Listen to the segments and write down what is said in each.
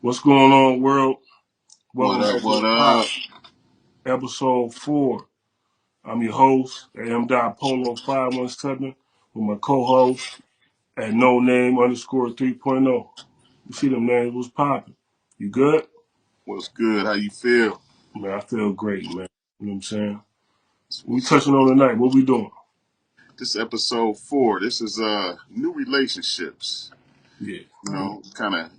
What's going on, world? What Welcome up? back to What the pod, up? episode 4. I'm your host, M. Polo 5117, with my co-host at no name underscore 3.0. You see them names was popping. You good? What's good? How you feel? Man, I feel great, man. You know what I'm saying? That's We what's up. touching on tonight. What we doing? This episode 4. This is new relationships. Yeah. Kind of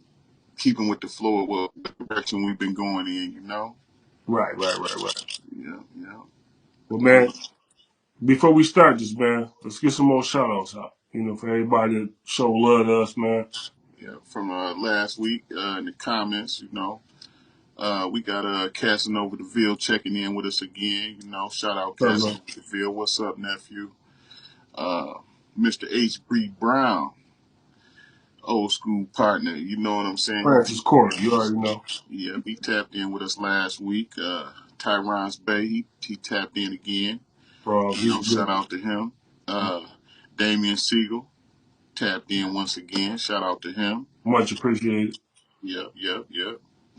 keeping with the flow of what direction we've been going in. Right. Yeah. Well, man, before we start this, man, let's get some more shout outs out. For everybody that show love to us, man. Yeah. From last week in the comments, we got Casanova DeVille checking in with us again. Shout out What's up, man? Casanova DeVille. What's up, nephew? Uh, Mr. H. Brown, old school partner. You know what I'm saying? Francis Corner, you already know. Yeah, he tapped in with us last week. Tyron's Bay, he tapped in again. Bro, he's a good Shout out to him. Uh, Damian Siegel tapped in once again. Shout out to him. much appreciated. Yep.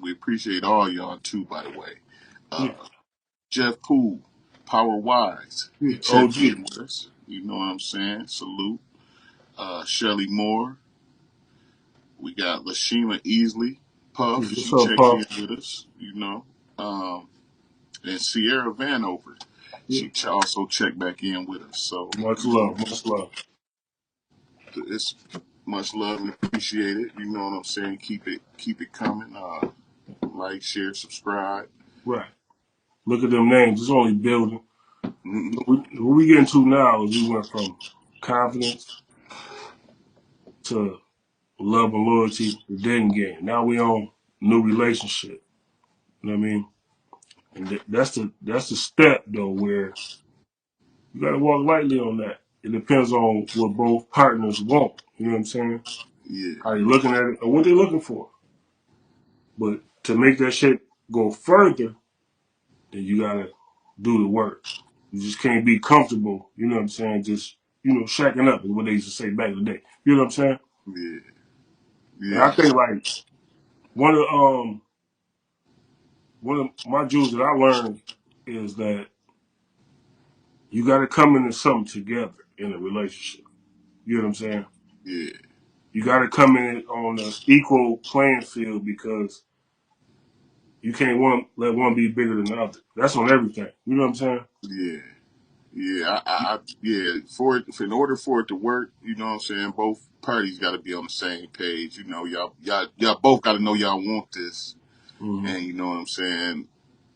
We appreciate all y'all too, by the way. Yeah, Uh, Jeff Poole, Power Wise, he yeah. checked OG. in with us. You know what I'm saying? Salute. Shelly Moore. We got Lashima Easley. Yeah, Puff, what's she up, checked Paul? in with us. Um, and Sierra Vanover. Yeah, She also checked back in with us. So, much love, much love. it's much love and appreciate it. You know what I'm saying? Keep it coming. Like, share, subscribe. Right. Look at them names. It's only building. Mm-hmm. What we getting to now is we went from confidence to love and loyalty, the dating game. Now we on new relationship. You know what I mean? And that's the step though where you gotta walk lightly on that. It depends on what both partners want. You know what I'm saying? Yeah, How you looking at it or what they looking for. But to make that shit go further, then you gotta do the work. You just can't be comfortable, you know what I'm saying? Just, shacking up is what they used to say back in the day. You know what I'm saying? yeah, And I yeah, think like one of one of my jewels that I learned is that you gotta come into something together in a relationship. You know what I'm saying? yeah, You gotta come in on an equal playing field because you can't let one be bigger than the other. That's on everything. You know what I'm saying? yeah. Yeah, yeah. In order for it to work, you know what I'm saying. Both parties got to be on the same page. Y'all both got to know y'all want this, Mm-hmm. and you know what I'm saying.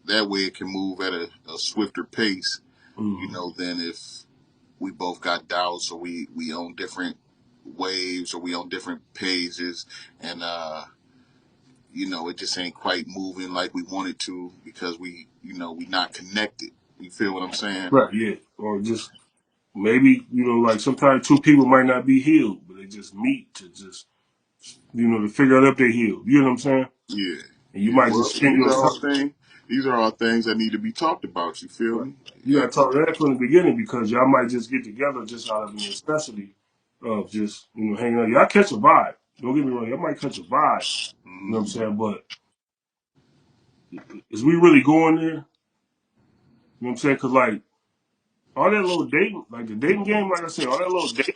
That way, it can move at a swifter pace. Mm-hmm. Than if we both got doubts or we on different waves or we on different pages, and it just ain't quite moving like we wanted to because we not connected. You feel what I'm saying? Right, yeah. Or just maybe, like sometimes two people might not be healed, but they just meet to just, to figure out if they healed. You know what I'm saying? Yeah, And you yeah. might Well, just spend your time. these are all things that need to be talked about. You feel Right. me? You got to talk that from the beginning because y'all might just get together just out of necessity of just, hanging out. Y'all catch a vibe. Don't get me wrong. Y'all might catch a vibe. You know what I'm Mm, saying? But is we really going there? You know what I'm saying? Because, like, all that little dating, like the dating game, like I said, all that little dating,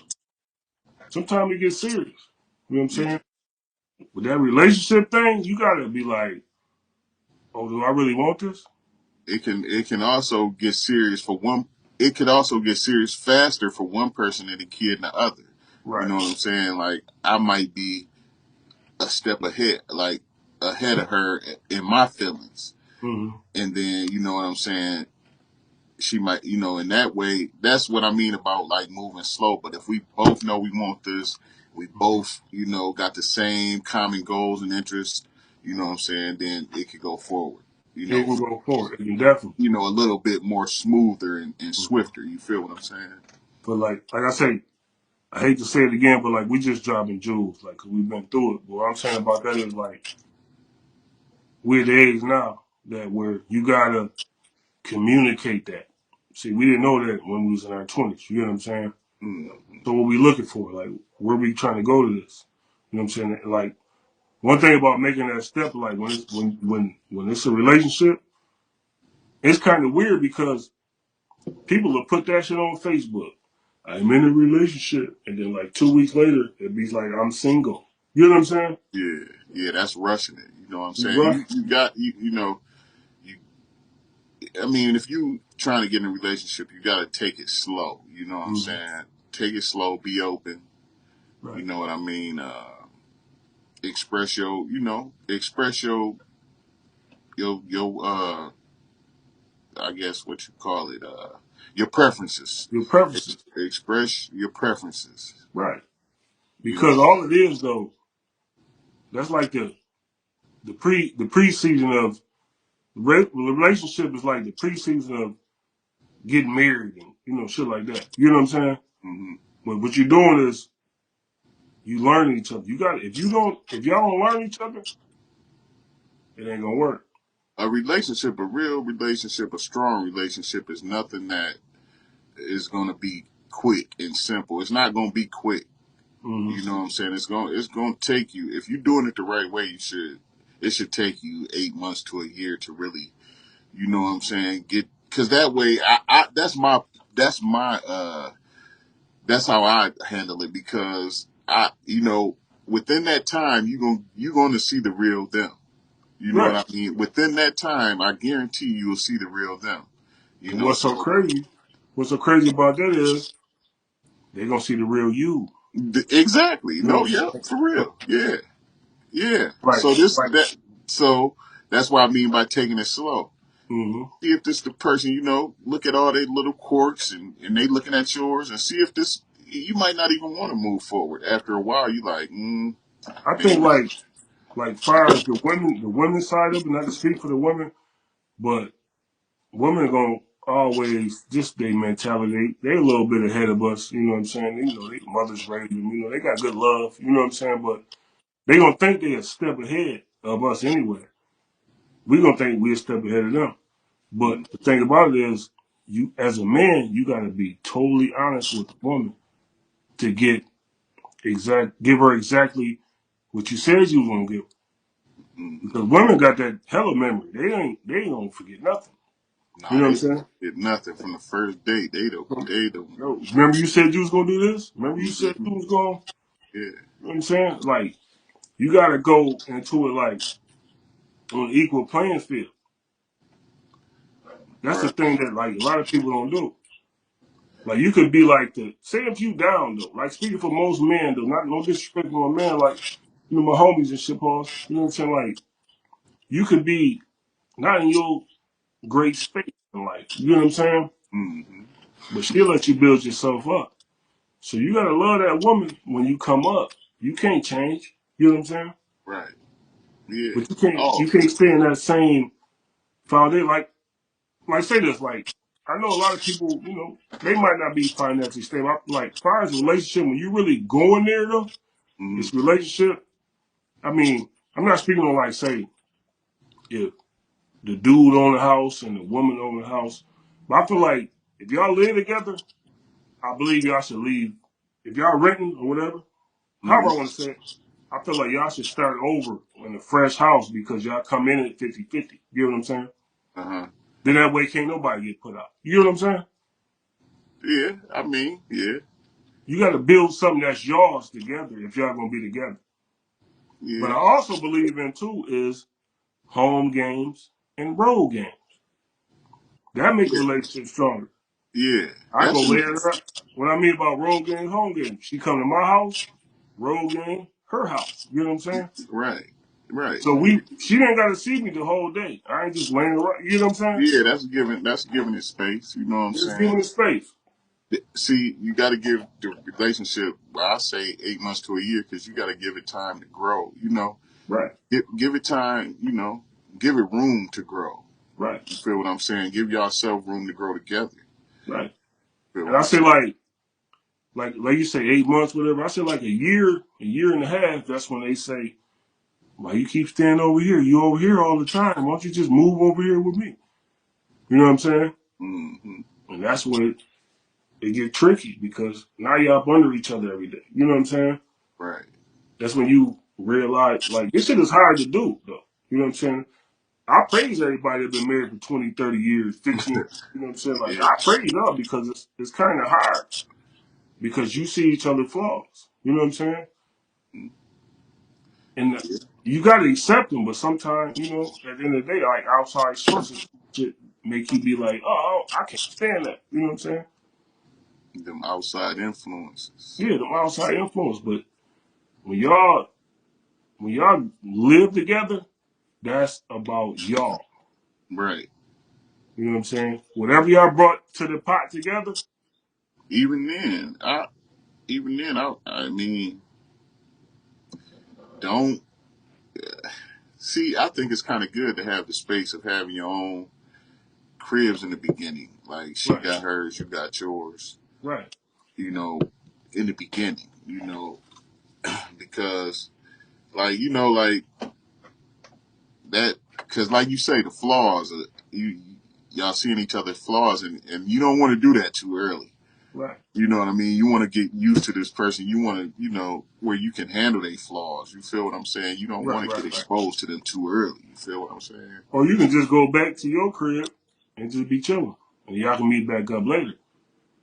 sometimes it gets serious. You know what I'm yeah. saying? With that relationship thing, you got to be like, oh, do I really want this? It can also get serious for one. It could also get serious faster for one person than the kid and the other. You Right. know what I'm saying? Like I might be a step ahead, like ahead of her in my feelings, Mm-hmm. and then you know what I'm saying. She might, in that way. That's what I mean about like moving slow. But if we both know we want this, we Mm-hmm. both, got the same common goals and interests. You know what I'm saying? Then it could go forward. You It know, will go forward. It can definitely. a little bit more smoother and Mm-hmm. swifter. You feel what I'm saying? But like I say, I hate to say it again, but like we just dropping jewels, like 'cause we've been through it. But what I'm saying about that is like we're the age now that where you gotta communicate that. See, we didn't know that when we was in our 20s. You get what I'm saying? Mm, So what we looking for? Like where we trying to go to this? You know what I'm saying? Like one thing about making that step, like when it's a relationship, it's kind of weird because people will put that shit on Facebook. I'm in a relationship, and then like 2 weeks later, it be like I'm single. You know what I'm saying? Yeah, yeah, that's rushing it. You know what I'm You saying? rush. You got you know you. I mean, if you trying to get in a relationship, you got to take it slow. You know what I'm Mm-hmm. saying? Take it slow. Be open. You Right. know what I mean? Express your express your I guess what you call it your preferences. Your preferences. Express your preferences. Right. You know. Because all it is though, that's like the pre-season of the relationship is like the pre-season of getting married and shit like that. You know what I'm saying? Hmm. But what you're doing is you learn each other. You got if y'all don't learn each other, it ain't gonna work. A relationship, a real relationship, a strong relationship is nothing that is going to be quick and simple. It's not going to be quick. Mm-hmm. You know what I'm saying? It's going to take you, if you're doing it the right way, it should take you 8 months to a year to really, you know what I'm saying, because that way that's my that's how I handle it, because within that time you're going to see the real them. You know what Right. I mean? Within that time, I guarantee you will see the real them. You And know, what's so so crazy? What's so crazy about that is they're gonna see the real you. exactly. You know No, what I'm yeah, saying? for So, real. Yeah, yeah. right. Right. So that's what I mean by taking it slow. Mm-hmm. See if this the person, look at all their little quirks, and they looking at yours, and see if this, you might not even want to move forward. After a while, you like, I think maybe. like far as the women side of it, not to speak for the women, but women are gonna always just their mentality. They a little bit ahead of us. You know what I'm saying? They mothers raised them. They got good love. You know what I'm saying? But they gonna think they a step ahead of us anyway. We gonna think we a step ahead of them. But Mm, the thing about it is, you as a man, you gotta be totally honest with the woman to give her exactly what you said you was gonna give. mm-hmm. Because women got that hella memory. They don't forget nothing. You Nah, know what I'm they saying? did nothing from the first date. They don't. Yo, remember you said you was gonna do this? Remember you said Mm-hmm. you was gonna, Yeah. you know what I'm saying? Like, you gotta go into it like on an equal playing field. That's the Right. thing that like a lot of people don't do. Like you could be like say if you down though, like speaking for most men though, not no disrespect to my man, like my homies and shit, pause. You know what I'm saying? Like you could be not in your great space in life. You know what I'm saying? Mm-hmm. But she'll let you build yourself up. So you gotta love that woman when you come up. You can't change. You know what I'm saying? Right. Yeah. But you Oh. can't stay in that same foundation. Like say this, like I know a lot of people, they might not be financially stable. Like far as a relationship, when you really going there though, Mm-hmm. it's relationship. I mean, I'm not speaking on like say if the dude own the house and the woman own the house. But I feel like if y'all live together, I believe y'all should leave. If y'all renting or whatever, however I Mm-hmm. want to say it, I feel like y'all should start over in a fresh house because y'all come in at 50-50. You know what I'm saying? Uh-huh. Then that way can't nobody get put out. You know what I'm saying? Yeah. I mean, yeah. You got to build something that's yours together if y'all gonna be together. But I Yeah. also believe in too is home games and road games. That make a Yeah. relationship stronger. Yeah. I That's go later up. What I mean about road games, home games. She come to my house, road game, her house. You know what I'm saying? right. Right. So she didn't got to see me the whole day. I ain't just laying around. You know what I'm saying? Yeah, that's giving it space. You know what I'm Just saying? giving it space. See, you got to give the relationship, well, I say 8 months to a year, because you got to give it time to grow. Right, Give it time. Give it room to grow. right, You feel what I'm saying? Give yourself room to grow together. right. Feel And what I I'm say saying? like you say 8 months, whatever. I say like a year and a half. That's when they say, why you keep staying over here? You over here all the time. Why don't you just move over here with me? You know what I'm saying? Hmm. And that's when it get tricky because now you're up under each other every day. You know what I'm saying? Right. That's when you realize like this shit is hard to do though. You know what I'm saying? I praise everybody that been married for 20, 30 years, 15. You know what I'm saying? Like Yeah, I praise them because it's kind of hard because you see each other's flaws. You know what I'm saying? And yeah. you got to accept them, but sometimes you know at the end of the day, like outside sources shit make you be like, oh, I can't stand that. You know what I'm saying? Them outside influences. Yeah, the outside influence, but when y'all when y'all live together, that's about y'all. Right. You know what I'm saying? Whatever y'all brought to the pot together. Even then, I mean, don't see. I think it's kind of good to have the space of having your own cribs in the beginning. Like she Right, got hers, you got yours. right, You know, in the beginning. You know, because like like that. Because like you say, the flaws. Y'all seeing each other's flaws, and you don't want to do that too early. right, You know what I mean? You want to get used to this person. You want to, where you can handle their flaws. You feel what I'm saying? You don't right, want to get right, right. exposed to them too early. You feel what I'm saying? Or you can just go back to your crib and just be chilling, and y'all can meet back up later.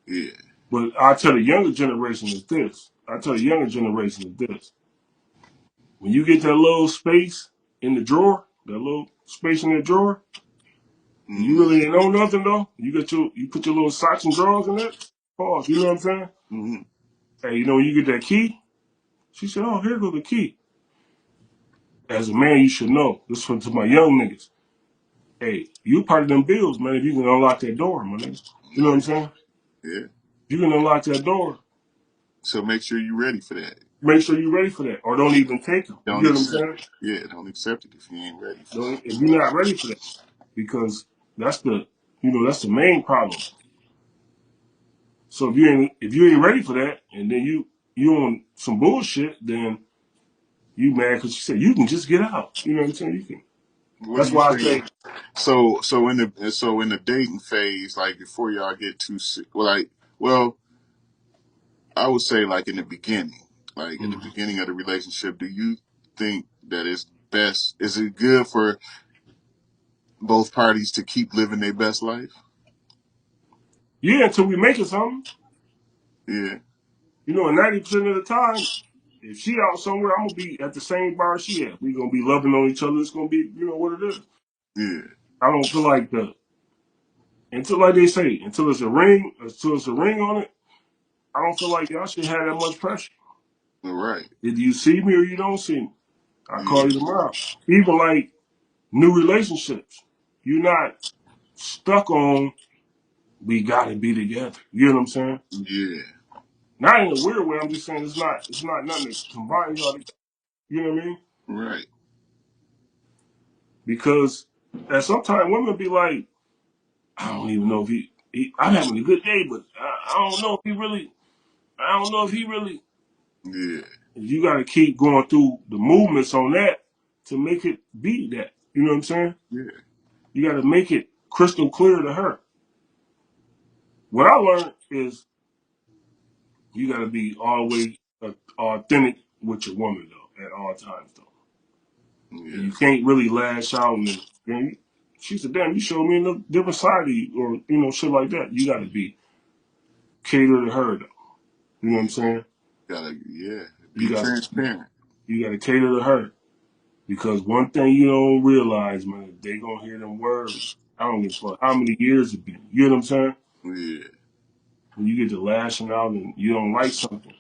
Yeah. But I tell the younger generation is this. I tell the younger generation is this. When you get that little space in the drawer, that little space in the drawer, and you Mm-hmm. really ain't know nothing though, you put your little socks and drawers in there. Pause. You know what I'm saying? Mm-hmm. Hey, you know when you get that key, she said, "Oh, here goes the key." As a man, you should know. This for to my young niggas. Hey, you part of them bills, man. If you can unlock that door, my nigga. You know what Oh I'm yeah. saying? Yeah. You can unlock that door. So make sure you're ready for that. Make sure you're ready for that, or don't even take them. You Don't get what I'm accept. saying? Yeah. Don't accept it if you ain't ready for Don't, it. if you're not ready for that, because that's the, that's the main problem. So if you ain't ready for that, and then you on some bullshit, then you mad because you said you can just get out. You know what I'm saying? You can. What do That's you why I think? say, So in the dating phase, like before y'all get too well, I would say like in the beginning, like at the mhm. beginning of the relationship, do you think that it's best? Is it good for both parties to keep living their best life? Yeah, until we make it something. Yeah, You know, and 90% of the time, if she out somewhere, I'm gonna be at the same bar she at. We gonna be loving on each other. It's gonna be, what it is. yeah, I don't feel like until like they say, until it's a ring on it. I don't feel like y'all should have that much pressure. all right, Either you see me or you don't see me. I call yeah, you tomorrow. Even like new relationships, you're not stuck on we gotta be together. You know what I'm saying? yeah, Not in a weird way. I'm just saying it's not nothing that combines y'all together. You know what I mean? right, Because and sometimes women be like, I don't even know if I'm having a good day, but I don't know if he really. I don't know if he really. yeah, You got to keep going through the movements on that to make it be that. You know what I'm saying? yeah, You got to make it crystal clear to her. What I learned is you got to be always authentic with your woman though at all times though, and yeah. you can't really lash out and then she said, "Damn, you showed me a different side of you," or shit like that. You got to be cater to her though. You know what I'm Yeah. saying? Yeah, You be got transparent. you got to cater to her because one thing you don't realize, man, they gonna hear them words. I don't give a fuck how many years it been. You know what I'm saying? Yeah, When you get to lashing out and you don't like something,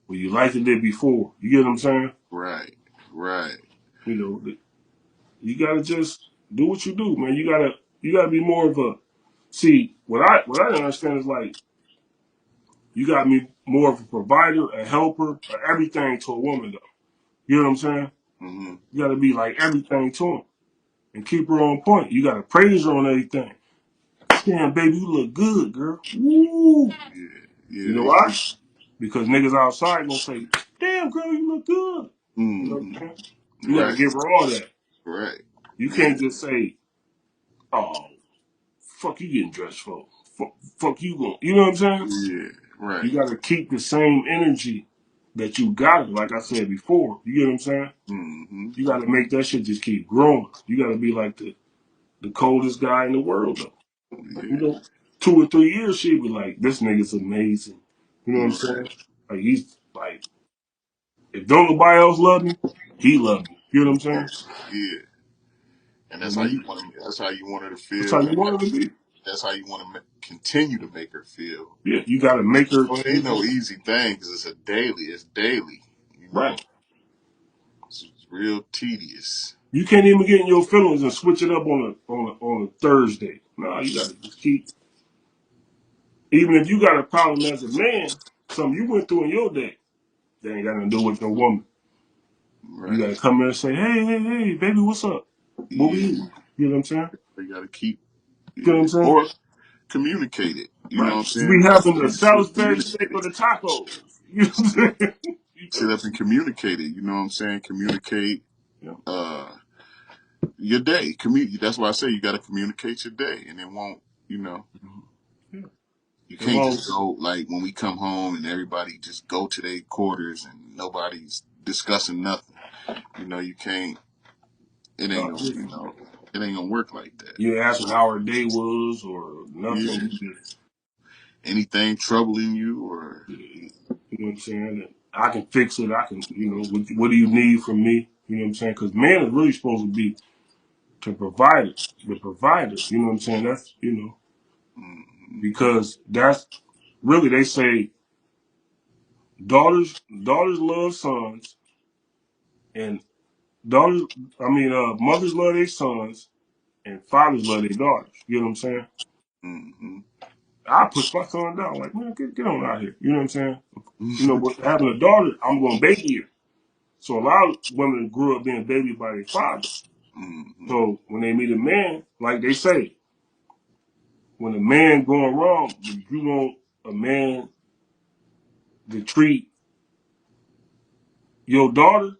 well, you liked it before. You get what I'm saying? right, right. You know, you gotta just do what you do, man. You gotta be more of a see what I don't understand is like you gotta be more of a provider, a helper, everything to a woman though. You know what I'm saying? Mm-hmm. You gotta be like everything to him and keep her on point. You gotta praise her on everything. Damn, baby, you look good, girl. Woo! Yeah, You yeah. know They why? see. Because niggas outside gonna say, "Damn, girl, you look good." You know what I'm Mm-hmm. saying? You gotta Right, give her all that. right. You Yeah, can't just say, "Oh, fuck you getting dressed for? Fuck you going?" You know what I'm saying? yeah. Right. You gotta keep the same energy. that you got it. Like I said before, you get what I'm saying? Mm-hmm. You got to make that shit just keep growing. You got to be like the coldest guy in the world, though. You Yeah. know, 2 or 3 years, she'd be like, this nigga's amazing. You know what I'm Right. saying? Like, he's like, if don't nobody else love me, he love me. You know what I'm saying? Yeah. And And that's how then you want. That's how you want her to that's how feel, you and want it to be. that's how you want to continue to make her feel. Yeah, you got to make her, Well, it ain't no easy thing because it's a daily. It's daily. You know, right. it's real tedious. You can't even get in your feelings and switch it up on a Thursday. No, you got to just keep. Even if you got a problem as a man, something you went through in your day, that ain't got nothing to do with no woman. You got Right. to come in and say, hey, hey, hey, baby, what's up? What we Yeah. eating? You know what I'm saying? They got to keep. You know what Yeah. I'm saying? Or communicate it. You know Right. what I'm saying? We That's having the the biggest thing. Salisbury steak Communicate or it. the tacos. You know what I'm Right. saying? You Sit know? up and communicate it. You know what I'm saying? Communicate. Yeah. Uh, your day. That's why I say you got to communicate your day, and it won't. You know. Yeah. You As can't long just as, go like when we come home and everybody just go to their quarters and nobody's discussing nothing. You know, you can't. It ain't gonna. You know, it ain't gonna work like that. you asking how our day was or Yeah. nothing. Anything troubling you or You know what I'm saying? And I can fix it. I can, what do you need from me? You know what I'm saying? Because man is really supposed to be to provide it, the provider. You know what I'm saying? That's, mm, because that's really, they say daughters love sons and daughters, mothers love their sons and fathers love their daughters. You know what I'm saying? mm, I push my son down, like, man, get on out here. You know what I'm saying? mm, But having a daughter, I'm going to baby her. So a lot of women grew up being babied by their father. mm, So when they meet a man, like they say, when a man going wrong, you want a man to treat your daughter.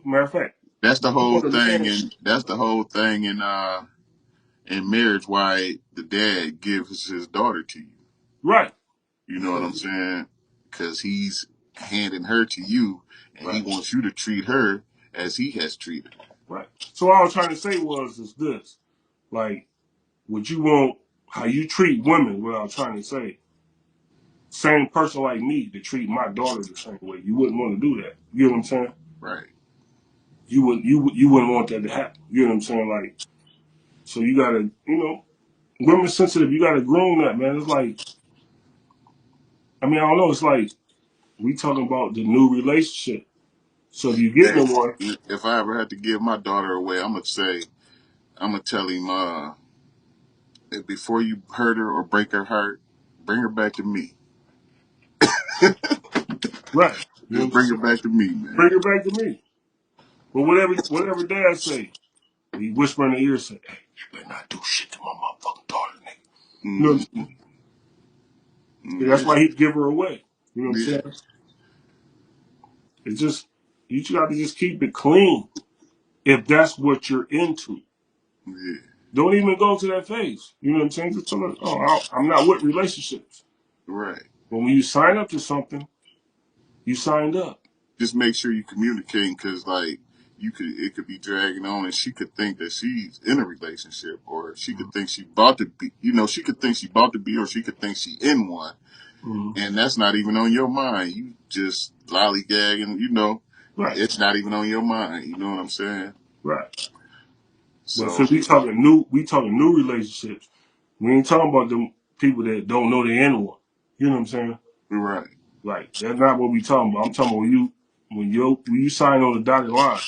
Matter of fact, that's the you whole want a thing, man, and that's the whole thing in marriage. Why the dad gives his daughter to you? right? You know what I'm Because saying? Because he's handing her to you, and he right, wants you to treat her as he has treated her. right. So what I was trying to say is this: like, would you want how you treat women? What I was trying to say, same person like me to treat my daughter the same way. You wouldn't want to do that. You know what I'm saying? Right. You wouldn't want that to happen. You know what I'm saying? Like, so you gotta, women sensitive. You gotta groom that, man. It's like, I don't know. It's like we talking about the new relationship. So if you get Hey, in one, if I ever had to give my daughter away, I'm gonna tell him, if before you hurt her or break her heart, bring her back to me. right? You know what Just I'm bring her saying? back to me, Bring man. her back to me. But whatever dad say, he whisper in the ear, say, "Hey, you better not do shit to my motherfucking daughter, nigga." You know what I'm Mm-hmm. saying? That's Yeah, why he give her away. You know what I'm yeah, saying? It's just you just got to just keep it clean if that's what you're into. yeah. Don't even go to that phase. You know what I'm saying? Just tell her, oh, I'm not with relationships. Right. But when you sign up to something, you signed up. Just make sure you communicating, because like it could be dragging on, and she could think that she's in a relationship, or she could think she about to be. You know, she could think she about to be, or she could think she in one, Mm-hmm. and that's not even on your mind. You just lollygagging. You know, Right, it's not even on your mind. You know what I'm saying? right. But So since we talking new relationships. We ain't talking about them people that don't know they in one. You know what I'm saying? right. Like that's not what we talking about. I'm talking about when you sign on the dotted line,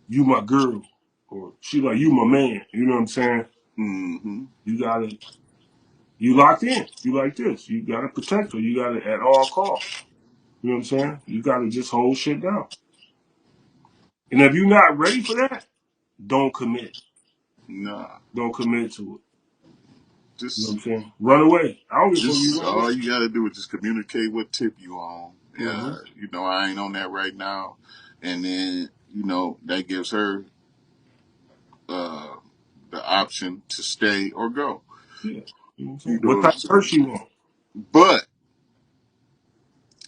you my girl, or she like you my man. You know what I'm saying? Mm-hmm. You gotta you locked in. You like this. You gotta protect her. You gotta at all costs. You know what I'm saying? You gotta just hold shit down. And if you're not ready for that, don't commit. Nah. Don't commit to it. You know what Just I'm saying? Run away. I don't give a fuck if you Just run away. all you gotta do is just communicate what tip you on. Mm-hmm. You know, I ain't on that right now, and then that gives her uh, the option to stay or go. Yeah. You know what I'm You saying? know What what I'm type of saying? purse you want? But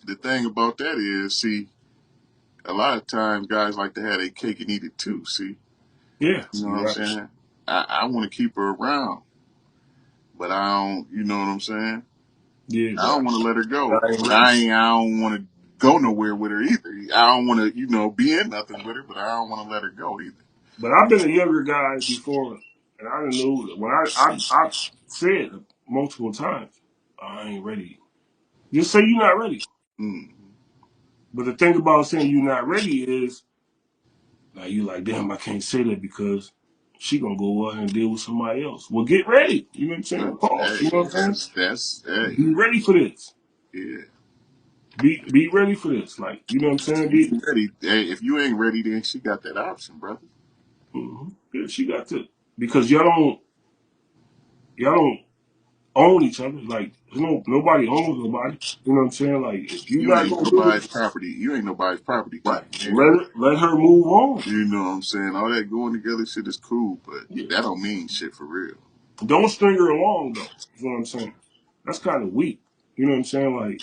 the thing about that is, see, a lot of times guys like to have their cake and eat it too. See, Yeah, you know what you're I'm right. saying? I want to keep her around, but I don't. You know what I'm saying? Yeah, I don't but want to let her go, I ain't but ready. I don't want to go nowhere with her either. I don't want to, be in nothing with her, but I don't want to let her go either. But I've been a younger guy before, and I didn't know that when I said multiple times, I ain't ready. Just say you're not ready. Mm, But the thing about saying you're not ready is now you like, damn, I can't say that because she gonna go out and deal with somebody else. Well, get ready. You know what I'm saying? Pause. hey, You know what I'm saying? that's hey, Be ready for this. yeah. Be ready for this. Like, you know what I'm saying? Be ready. Hey, if you ain't ready, then she got that option, brother. Yeah, she got to because y'all don't own each other. Like, there's nobody owns nobody. You know what I'm saying? Like, if you You not ain't gonna do nobody's it, property. You ain't nobody's property right? keeper. Nigga. Let her move on. You know what I'm saying? All that going together shit is cool, but Yeah. that don't mean shit for real. Don't string her along though. Is what I'm saying. That's kind of weak. You know what I'm saying? Like,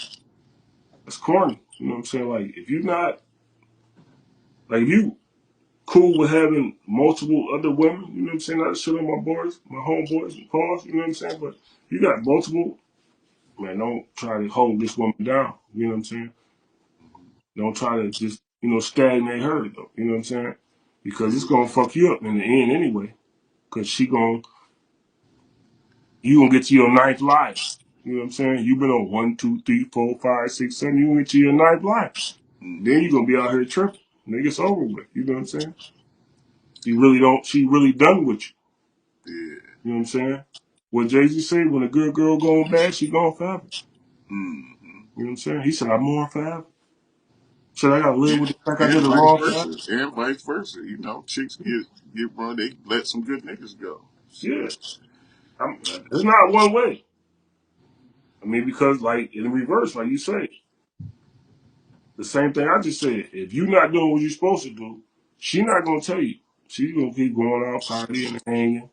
that's corny. You know what I'm saying? Like, if you not like if you cool with having multiple other women, you know what I'm saying? Not to shit on my boys, my homeboys, and pause. You know what I'm saying? But you got multiple. Man, don't try to hold this woman down. You know what I'm saying? Don't try to just, stagnate her though. You know what I'm saying? Because it's gonna fuck you up in the end anyway. Cause you gonna get to your ninth life. You know what I'm saying? You've been on 1, 2, 3, 4, 5, 6, 7. You gonna get to your ninth life. Then you gonna be out here tripping. Niggas over with. You know what I'm saying? She really done with you. Yeah. You know what I'm saying? What Jay-Z said, when a good girl going bad, she gone forever. Mm-hmm. You know what I'm saying? He said, I'm more forever. Said I gotta live And, with the fact I and did it vice wrong forever. versa. And vice versa. Chicks get run, they let some good niggas go. Shit. Yeah. It's not one way. I mean, because like in reverse, like you say, the same thing I just said. If you're not doing what you're supposed to do, she not gonna tell you. She's gonna keep going out partying and hanging,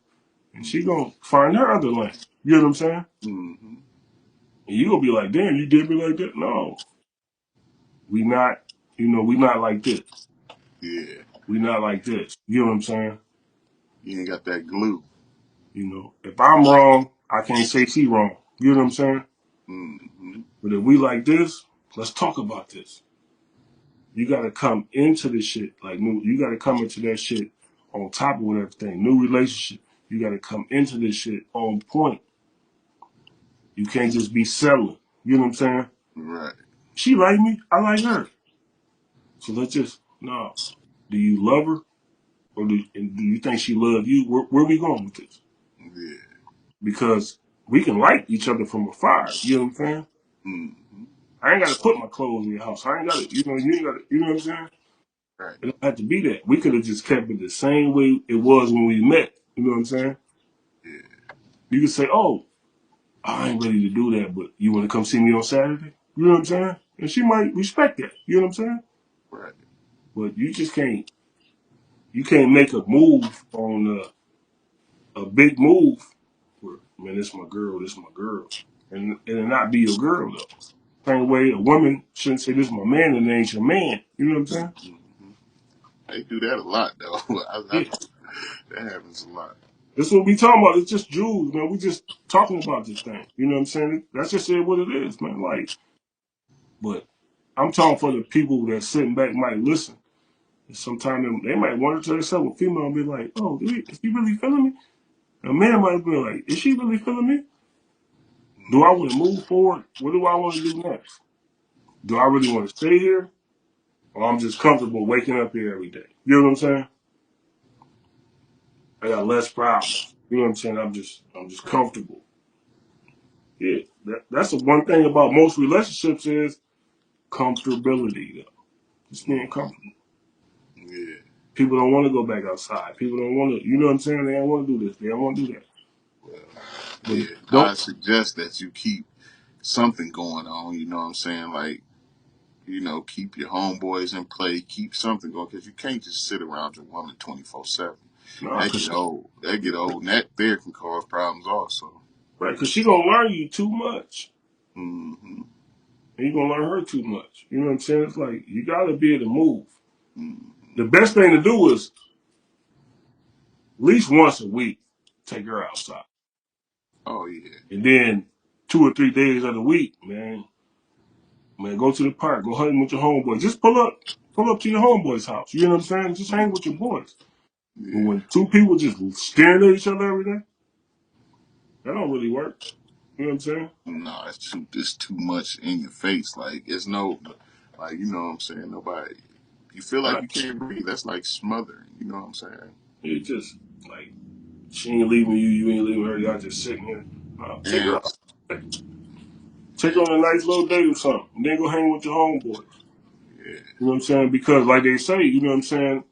and she gonna find her other lane. You know what I'm saying? Mm-hmm. And you gonna be like, damn, you did me like that? No, we not. We not like this. Yeah. We not like this. You know what I'm saying? You ain't got that glue. If I'm wrong, I can't say she wrong. You know what I'm saying? Mm-hmm. But if we like this, let's talk about this. You gotta come into this shit like new. You gotta come into that shit on top of everything. New relationship. You gotta come into this shit on point. You can't just be settling. You know what I'm saying? Right. She like me, I like her. So let's just no. Do you love her, or do you think she love you? Where we going with this? Yeah. Because we can like each other from afar. You know what I'm saying? Mm-hmm. I ain't got to put my clothes in your house. I ain't got to. You ain't got to. You know what I'm saying? Right. It don't have to be that. We could have just kept it the same way it was when we met. You know what I'm saying? Yeah. You could say, "Oh, I ain't ready to do that, but you want to come see me on Saturday?" You know what I'm saying? And she might respect that. You know what I'm saying? Right. But you just can't. You can't make a move on a big move. Where, man, this my girl. This my girl, and it not be your girl though. Same way a woman shouldn't say this is my man and it ain't your man. You know what I'm saying? Mm-hmm. They do that a lot though. Yeah. That happens a lot. That's what we talking about. It's just Jews, man. We just talking about this thing. You know what I'm saying? That's just it what it is, man. Like, but I'm talking for the people that sitting back might listen. Sometimes they might wonder to themselves, a female, and be like, "Oh, is he really feeling me?" A man might be like, "Is she really feeling me? Do I want to move forward? What do I want to do next? Do I really want to stay here, or I'm just comfortable waking up here every day?" You know what I'm saying? I got less problems. You know what I'm saying? I'm just comfortable. Yeah, that's the one thing about most relationships is comfortability. Though. Just being Mm-hmm. comfortable. Yeah. People don't want to go back outside. People don't want to. You know what I'm saying? They don't want to do this. They don't want to do that. Well, But yeah. I don't. suggest that you keep something going on. You know what I'm saying? Like, keep your homeboys in play, keep something going, because you can't just sit around your woman 24/7. No, That cause get old. That get old, and that there can cause problems also. right, cause she gonna learn you too much. Mm-hmm. and you're gonna learn her too much. You know what I'm saying? It's like you gotta be able to move. Mm. The best thing to do is at least once a week take her outside, Oh yeah. and then 2 or 3 days of the week, man, go to the park, go hunting with your homeboys. Just pull up to your homeboy's house. You know what I'm saying? Just hang with your boys. But Yeah. when two people just staring at each other every day, that don't really work. You know what I'm saying? No, it's too much in your face. Like it's no, like you know what I'm saying. Nobody, you feel like Right. you can't breathe. That's like smothering. You know what I'm saying. It's just like she ain't leaving you, you ain't leaving her. Y'all just sitting here. Take her And out. Take her on a nice little date or something. And then go hang with your homeboys. yeah, You know what I'm saying? Because like they say, you know what I'm saying?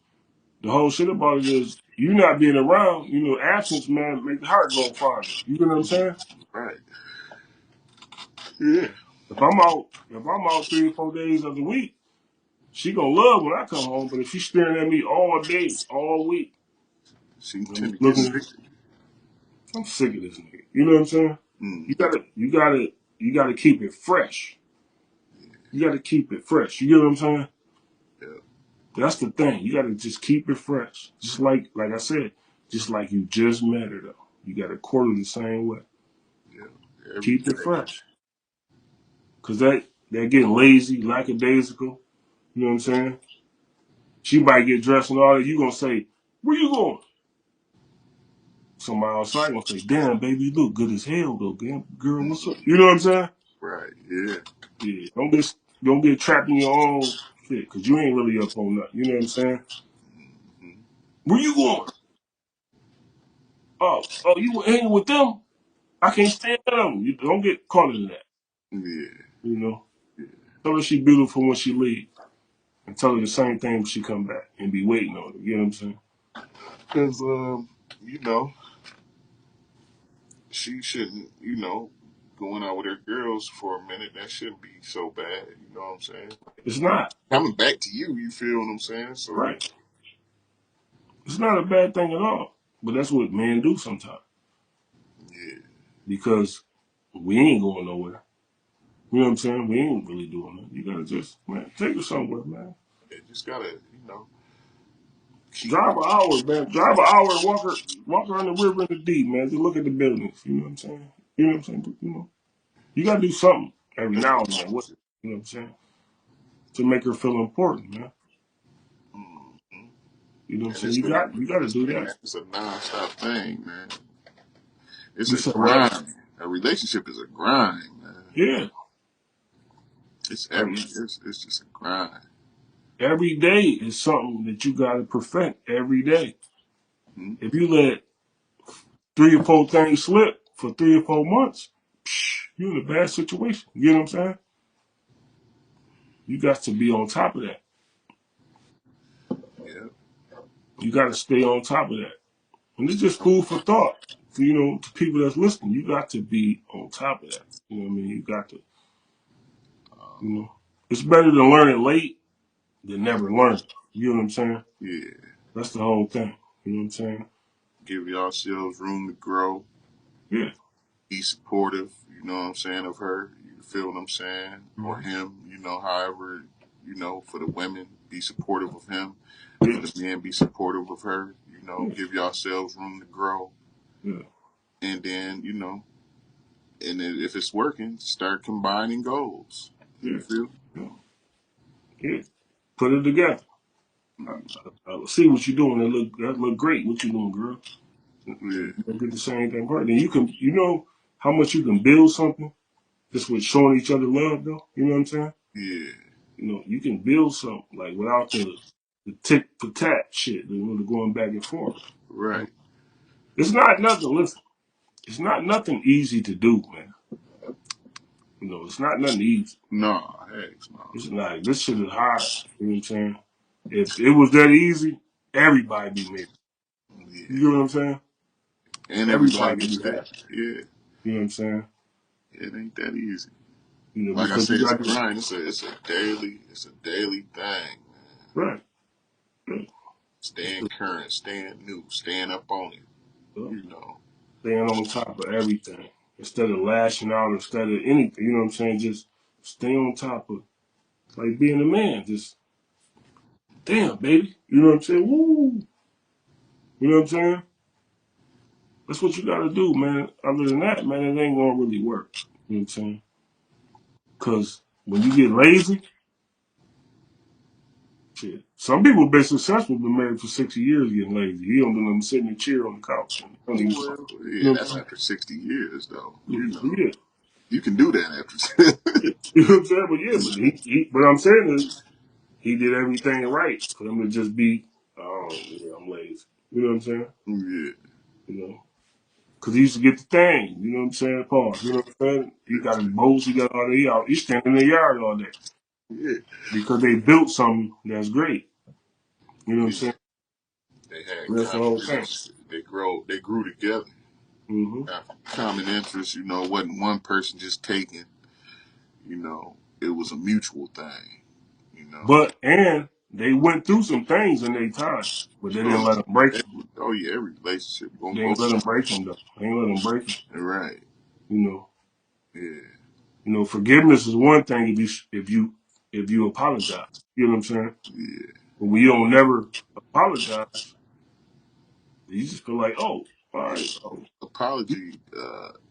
The whole shit about it is you not being around, absence, man, make the heart grow fonder. You know what I'm saying? right. Yeah. If I'm out 3 or 4 days of the week, she gonna love when I come home. But if she's staring at me all day, all week, She can I'm tend to get looking, sick. I'm sick of this nigga. You know what I'm saying? Mm. You gotta keep it fresh. You gotta keep it fresh. You get what I'm saying? Yeah. That's the thing. You gotta just keep it fresh. Just like I said, just like you just met her though. You gotta court her the same way. Yeah. Every Keep it day. fresh. Cause that getting lazy, lackadaisical, you know what I'm saying? She might get dressed and all that. You gonna say, where you going? Somebody outside gonna say, damn, baby, you look good as hell though, damn girl, what's up? Mm. You know what I'm saying? Right. Yeah. Yeah. Don't get trapped in your own shit, cause you ain't really up on nothing. You know what I'm saying? Mm. Where you going? Oh, you hanging with them? I can't stand them. You don't get caught in that. Yeah. You know? Yeah. Tell her she beautiful when she leave. And tell her the same thing when she come back and be waiting on her. You know what I'm saying? Because you know, she shouldn't. You know, going out with her girls for a minute. That shouldn't be so bad. You know what I'm saying? It's not. Coming back to you. You feel what I'm saying? So Right. It's not a bad thing at all. But that's what men do sometimes. yeah. Because we ain't going nowhere. You know what I'm saying? We ain't really doing it. You gotta just, man, take her somewhere, man. You just gotta, keep Drive an hour, man. Drive an hour and walk her on the river in the deep, man. Just look at the buildings. You know what I'm saying? You know what I'm saying? But, you gotta do something every that's now what and then. helps it. You know what I'm saying? To make her feel important, man. Mm-hmm. You know what I'm And saying? it's You a got you gotta do that. it's a non-stop thing, man. It's You a said what? grind. A relationship is a grind, man. Yeah. It's Like it's just a grind. every day is something that you gotta perfect every day. Mm-hmm. If you let 3 or 4 things slip for 3 or 4 months, you're in a bad situation. You know what I'm saying? You got to be on top of that. Yeah. You got to stay on top of that. And it's just food for thought. For, to people that's listening, you got to be on top of that. You know what I mean? You got to, you Um, know. It's better to learn it late than never learn it. You know what I'm saying? yeah. That's the whole thing. You know what I'm saying? Give yourselves room to grow. Yeah. Be supportive. You know what I'm saying of her. You feel what I'm saying or Mm-hmm. him. However. For the women, be supportive of him. For Yeah. the men, be supportive of her. Yeah. Give yourselves room to grow. Yeah. And then, and then if it's working, start combining goals. You Yeah. feel? Yeah. Yeah. Put it together. I see what you're doing. That look great. What you doing, girl? Yeah, And you don't get the same thing right. And you know how much you can build something just with showing each other love, though. You know what I'm saying? yeah, You can build something like without the tick for tat shit, the going back and forth. You know? right. It's not nothing. Listen, it's not nothing easy to do, man. It's not nothing easy. No, heck no. It's not. This shit is hard. You know what I'm saying? If it was that easy, everybody be married. You Yeah, know what I'm saying? and everybody Everybody gets be happy. that. Yeah, You know what I'm saying? it ain't that easy. Like I Because you said, it's a got to grind. It's a daily thing. right. Right. It's Staying current, staying new, staying up on it. the, You know. staying on top of everything instead of lashing out, instead of anything. You know what I'm saying? Just Stay on top of like being a man. Just damn, baby. You know what I'm saying? Woo. You know what I'm saying? That's what you gotta do, man. Other than that, man, it ain't gonna really work. You know what I'm saying? Cause when you get lazy, shit. Some people have been successful, been married for 60 years getting lazy. He don't do nothing sitting in a chair on the couch. And don't even talk. Well, You yeah, know what I'm that's saying? after 60 years, though. You Yeah. know, Yeah. you can do that after. You know what I'm saying? But yeah, but what I'm saying is he did everything right for him to just be, oh, yeah, I'm lazy. You know what I'm saying? Yeah, You know? Cause he used to get the thing, you know what I'm saying? Pause. You know what I'm saying? He got his boats, he got all that. He's standing in the yard all day yeah, because they built something that's great. You know what I'm yeah. saying? They had That's the common whole thing. interests. They grew together. Hmm. Common interests. You know, it wasn't one person just taking. You know, it was a mutual thing. You know. And they went through some things in their time, but they didn't Oh, let them break them. oh yeah, every relationship on They ain't both let them sides. break them though. They ain't let them break them. Right. You know. Yeah. Forgiveness is one thing if you apologize. You know what I'm saying? Yeah. But when you don't never apologize, you just feel like, oh, all Yeah. right, oh, Apology. Apology.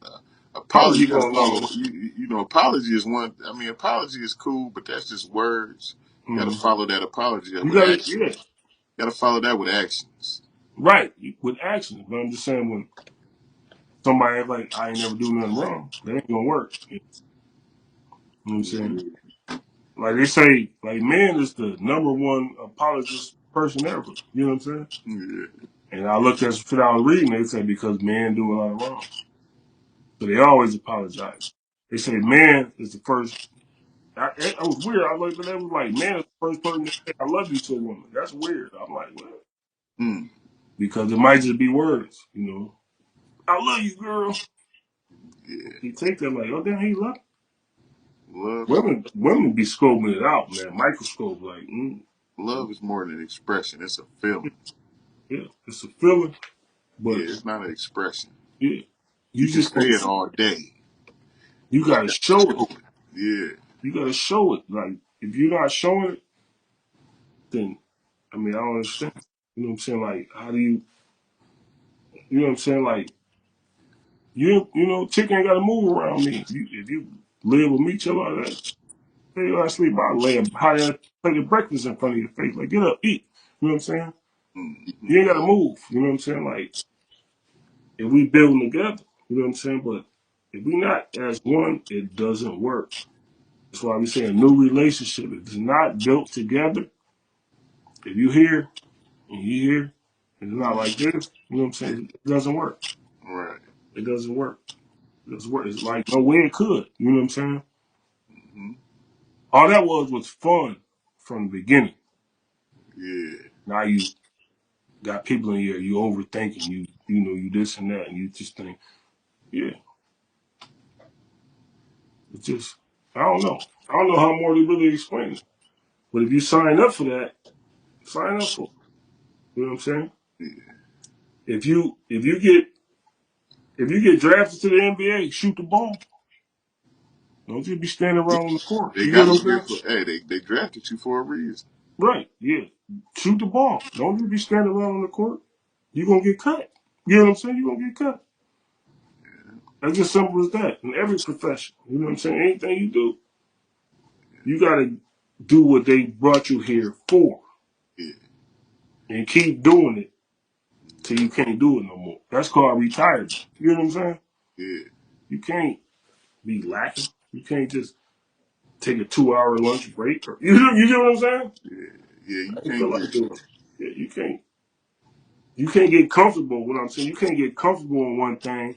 apology You got to going a long follow. way. You know, apology is one. I mean, apology is cool, but that's just words. You got to Hmm. follow that apology up You with gotta, action. yeah, You got to follow that with actions. right, with action. But I'm just saying when somebody act like I ain't never do nothing wrong, that ain't gonna work. You know what I'm saying? Yeah. Like they say, like man is the number one apologist person ever. You know what I'm saying? Yeah. And I looked at some shit I was reading. They say because men do a lot of wrong, so they always apologize. They say man is the first. I was weird. I looked at that was like man is the first person to say I love you to a woman. That's weird. I'm like, what? Mm. Because it might just be words. I love you, girl. Yeah. You take that like, oh damn, he love. Love is Women be scoping it out, man. Microscope, like, love is more than an expression. It's a feeling. yeah, it's a feeling, but Yeah, it's not an expression. yeah, You you can just say can't. it all day, You but you gotta got show to it. show it. Yeah. You gotta show it. Like, if you're not showing it, then I mean, I don't understand. You know what I'm saying? Like, how do you? You know what I'm saying? Like, chick ain't gotta move around me. If you live with me, chill out that. Hey, you sleep by lay a hot ass plate of breakfast in front of your face. Like, get up, eat. You know what I'm saying? Mm-hmm. You ain't gotta move. You know what I'm saying? Like, if we building together, you know what I'm saying? But if we not as one, it doesn't work. That's why we say a new relationship. If it's not built together, if you here and you here, and it's not like this, you know what I'm saying? It doesn't work. Right. It doesn't work. It doesn't work. It's like no way it could. You know what I'm saying? Mm-hmm. All that was fun from the beginning. Yeah. Now you got people in here, you overthinking, you this and that, and you just think, yeah, it's just, I don't know. I don't know how more to really explain it. But if you sign up for that, sign up for it. You know what I'm saying? Yeah. If you get drafted to the NBA, shoot the ball. Don't just be standing around on the court. They You get got what you I'm there saying? for. Hey, they drafted you for a reason. Right, yeah. Shoot the ball. Don't just be standing around on the court. You're gonna get cut. You know what I'm saying? You're gonna get cut. That's just simple as that. In every profession. You know what I'm saying? Anything you do, you gotta do what they brought you here for. Yeah. And keep doing it till you can't do it no more. That's called retirement. You know what I'm saying? Yeah. You can't be lacking. You can't just take a 2 hour lunch break. Or, you know what I'm saying? Yeah. Yeah. You I can't feel get. like doing it. Yeah, you can't. You can't get comfortable. What I'm saying, you can't get comfortable in one thing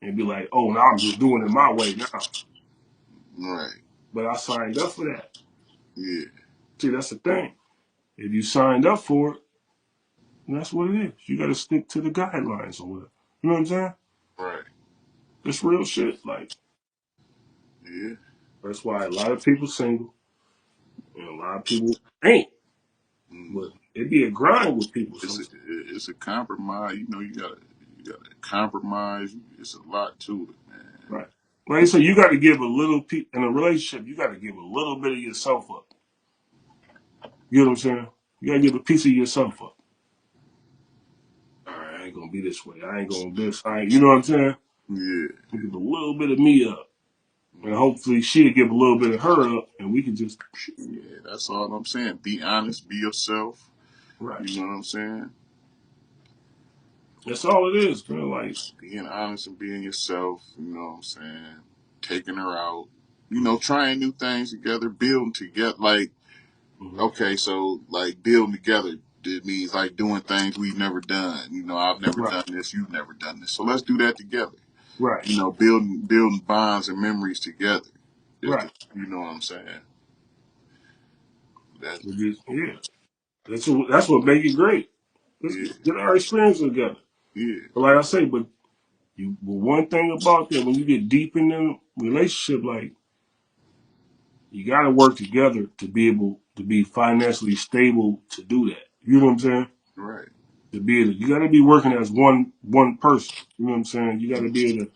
and be like, "Oh, now I'm just doing it my way now." Right. But I signed up for that. Yeah. See, that's the thing. If you signed up for it, that's what it is. You got to stick to the guidelines or whatever. You know what I'm saying? Right. It's real shit. Like Yeah. that's why a lot of people single and a lot of people ain't. But Mm. it be a grind with people It's a sometimes. it's a compromise. You know, you gotta compromise. It's a lot to it, man. Right. like I said, you got to give a little in a relationship. You got to give a little bit of yourself up. You know what I'm saying? You got to give a piece of yourself up. All right, I ain't gonna be this way. I ain't gonna this. I ain't. You know what I'm saying? Yeah. Give a little bit of me up, and hopefully she'll give a little bit of her up, and we can just Yeah, that's all I'm saying. Be honest, be yourself. right. You know what I'm saying? That's all it is, man. Like, Being honest and being yourself, you know what I'm saying? Taking her out, you know, trying new things together, building together. Like, mm-hmm. okay, so like building together, it means like doing things we've never done. You know, I've never Right, done this, you've never done this. So let's do that together. right, You know, building bonds and memories together. right. You know what I'm saying? That Yeah, that's what make it great. Let's yeah, get our experience together. yeah, But like I say, but one thing about that, when you get deep in a relationship, like you got to work together to be able to be financially stable to do that. You know what I'm saying? right. To be able, you got to be working as one person. You know what I'm saying? You got to be able to.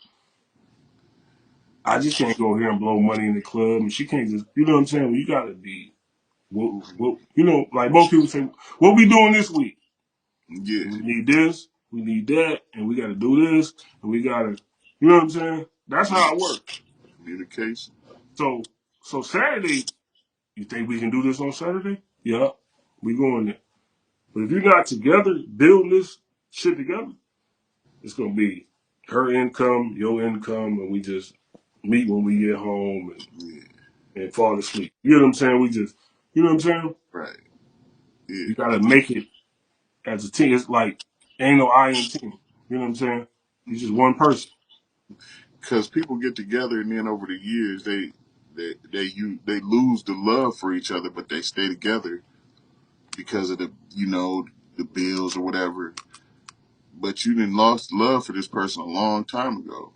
I just can't go here and blow money in the club, and she can't just. You know what I'm saying? Well, you got to be. What you know, like most people say, what we doing this week? Yeah, We need this, we need that, and we got to do this, and we got to. You know what I'm saying? That's how it works. communication. So Saturday, you think we can do this on Saturday? Yeah, we going there. But if you're not together, building this shit together, it's gonna be her income, your income, and we just meet when we get home Yeah, and fall asleep. You know what I'm saying? We just, you know what I'm saying? right. Yeah, You gotta make it as a team. It's like ain't no I in team. You know what I'm saying? You're just one person. because people get together and then over the years they lose the love for each other, but they stay together because of the the bills or whatever. But you didn't lost love for this person a long time ago.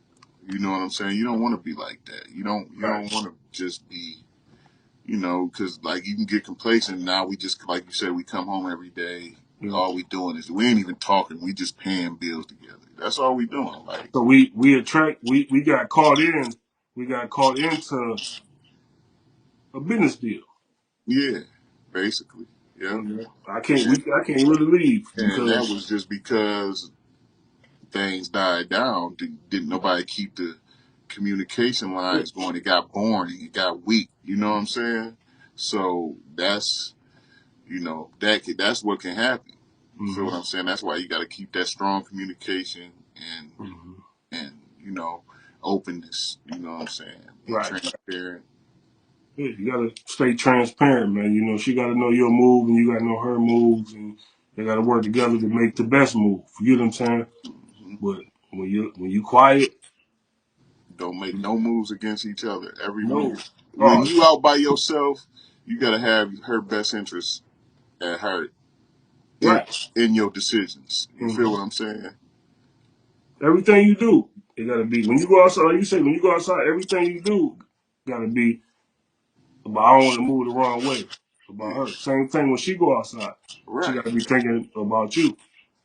You know what I'm saying? You don't want to be like that. You Right. don't want to just be because like you can get complacent. Now we just like you said, we come home every day. Yeah. All we doing is we ain't even talking. We just paying bills together. That's all we doing. Like So we got caught in. We got caught into a business deal. yeah, basically, yeah. You know, And, I can't really leave and that because was just because things died down. Didn't nobody keep the communication yeah, lines going? It got boring. It got weak. You know what I'm saying? So that's what can happen. You feel hmm what I'm saying? That's why you got to keep that strong communication and hmm and openness. You know what I'm saying? Being right. transparent. Yeah, you gotta stay transparent, man. You know, she gotta know your move and you gotta know her moves and they gotta work together to make the best move. You know what I'm saying? Mhm. But when you quiet, Don't make no moves against each other. Every no. move. When Oh, you out by yourself, you gotta have her best interests at heart in right. in your decisions. You feel hmm what I'm saying? Everything you do, it gotta be when you go outside, like you say, when you go outside, everything you do gotta be about I don't wanna move the wrong way about Yeah. her. Same thing when she go outside. She Right. gotta be thinking about you.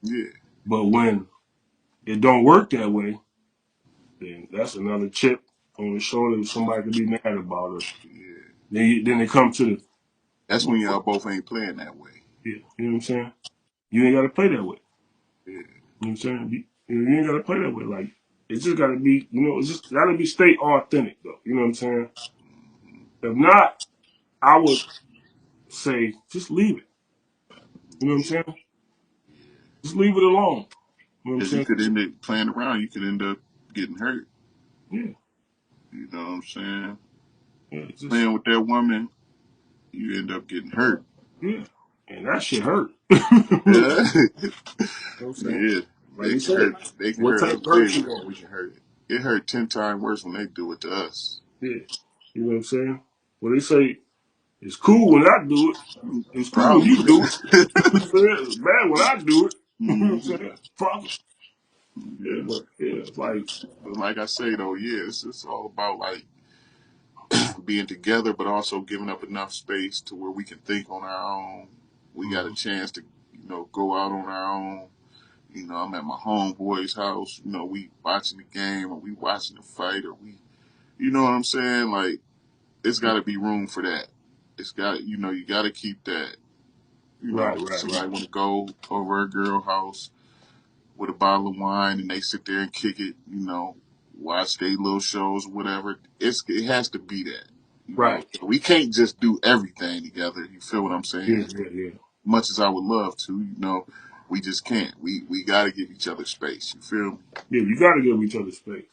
Yeah. But when it don't work that way, then that's another chip on the shoulder somebody could be mad about her. Yeah. Then they come to the That's when yeah, y'all both ain't playing that way. you know what I'm saying? You ain't gotta play that way. Yeah. You know what I'm saying? You ain't gotta play that way. Like it's just gotta be, it's just gotta be stay authentic though. You know what I'm saying? If not, I would say just leave it. You know what I'm Yeah. saying? Just leave it alone. You know what I'm Because you saying? could end up playing around. You could end up getting hurt. Yeah, You know what I'm saying? yeah, just Playing with that woman, you end up getting hurt. yeah. And that shit hurt. You know Yeah. what I'm saying? Yeah. Like They you can say, hurt. They can what hurt type us of way hurt you worse want? than we can hurt it. It hurt 10 times worse when they do it to us. Yeah. You know what I'm saying? Well, they say it's cool when I do it. It's cool when you Probably. do it. It's bad when I do it. You know what I'm hmm saying? Fuck it. Yeah, Yeah. but yeah, it's like, But like I say though, yeah, it's all about like being together, but also giving up enough space to where we can think on our own. We got a mhm, chance to, go out on our own. I'm at my homeboy's house. We watching the game, or we watching the fight, or we You know what I'm saying? Like it's got to be room for that. It's got you got to keep that. Right, right, Somebody right. want to go over a girl house with a bottle of wine and they sit there and kick it. Watch their little shows, whatever. It has to be that. Right. We can't just do everything together. You feel what I'm saying? Yeah, yeah, yeah. Much as I would love to, we just can't. We got to give each other space. You feel me? Yeah, you got to give each other space.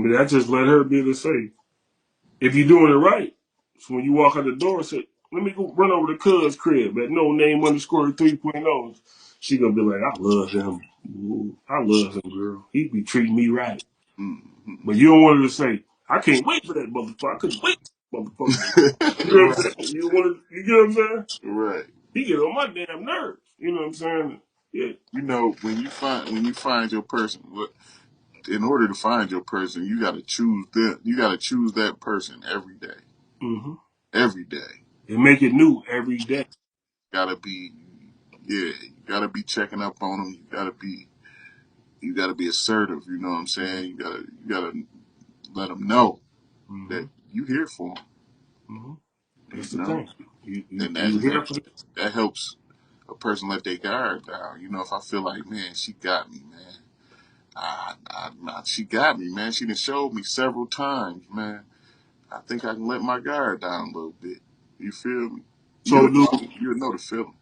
But that just let her be able to say, if you're doing it right, so when you walk out the door, say, let me go run over to Cuz crib at no name underscore 3.0. She gonna be like, I love him. Ooh, I love him, girl. He be treating me right. Mm-hmm. But you don't want her to say, I can't wait for that motherfucker. I couldn't wait for that motherfucker. You know what I'm Right, saying? You get what I'm saying? right. He get on my damn nerves. You know what I'm saying? Yeah. When you find your person, in order to find your person, you got to choose them. You got to choose that person every day. Mm-hmm. Every day, And make it new every day. gotta be, yeah. You gotta be checking up on them. You gotta be assertive. You know what I'm saying? You gotta let them know Mm-hmm. that you here for them. Mm-hmm. You That's the know, thing. You and you here for that? that helps a person let their guard down. If I feel like, man, she got me, man. She got me, man. She done showed me several times, man. I think I can let my guard down a little bit. You feel me? So do You'll know the feeling.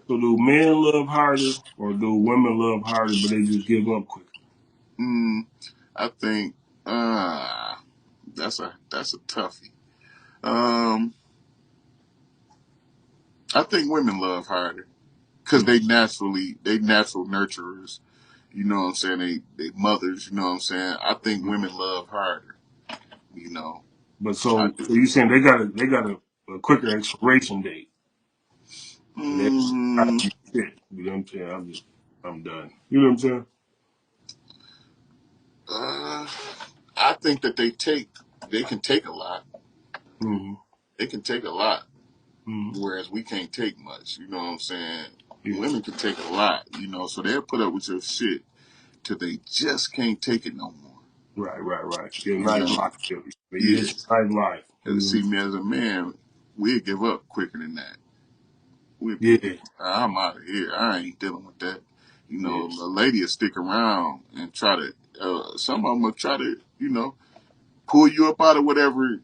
so do men love harder or do women love harder but they just give up quicker? Mm, I think uh, that's a toughie. Um, I think women love harder because Mm-hmm. they natural nurturers. You know what I'm saying? They mothers. You know what I'm saying? I think women love harder. You know, But I so do. you saying they got a quicker expiration date. And they gotta Mm, be shit. You know what I'm saying? I'm done. You know what I'm saying? uh, I think that they can take a lot. Mm-hmm. They can take a lot, Mm-hmm. whereas we can't take much. You know what I'm saying? Yeah. Women can take a lot. So they'll put up with your shit till they just can't take it no more. Right, right, right. Your You nice know? life. You Yeah. get your nice life. See, me as a man, we'd give up quicker than that. We'd be, Yeah, I'm out of here. I ain't dealing with that. yeah. A lady will stick around and try to, some of them will try to, pull you up out of whatever,